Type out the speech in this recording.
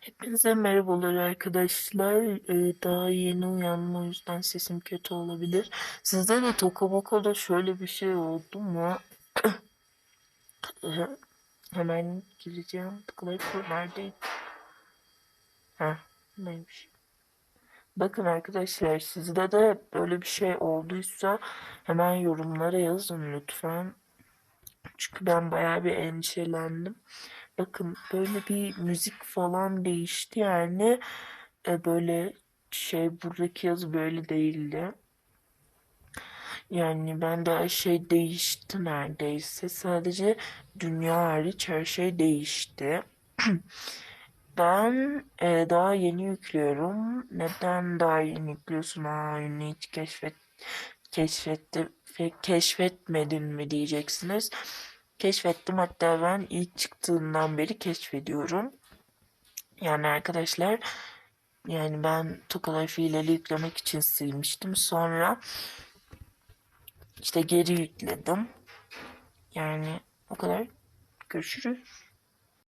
Hepinize merhabalar arkadaşlar. Daha yeni uyandım, o yüzden sesim kötü olabilir. Sizde de Toka Boka'da şöyle bir şey oldu mu? Ee, Hemen gireceğim. Tıklayıp neredeydi? Heh, neymiş? Bakın arkadaşlar, sizde de böyle bir şey olduysa hemen yorumlara yazın lütfen. Çünkü ben bayağı bir endişelendim. Bakın böyle bir müzik falan değişti yani. Böyle buradaki yazı böyle değildi. Yani ben de her şey değişti neredeyse. Sadece dünya hariç her şey değişti. Ben daha yeni yüklüyorum. Neden daha yeni yüklüyorsun? Yeni hiç keşfetmedin mi diyeceksiniz. Keşfettim, hatta ben ilk çıktığından beri keşfediyorum. Yani arkadaşlar, yani ben Tokalife hileli yüklemek için silmiştim. Sonra işte geri yükledim. Yani o kadar. Görüşürüz.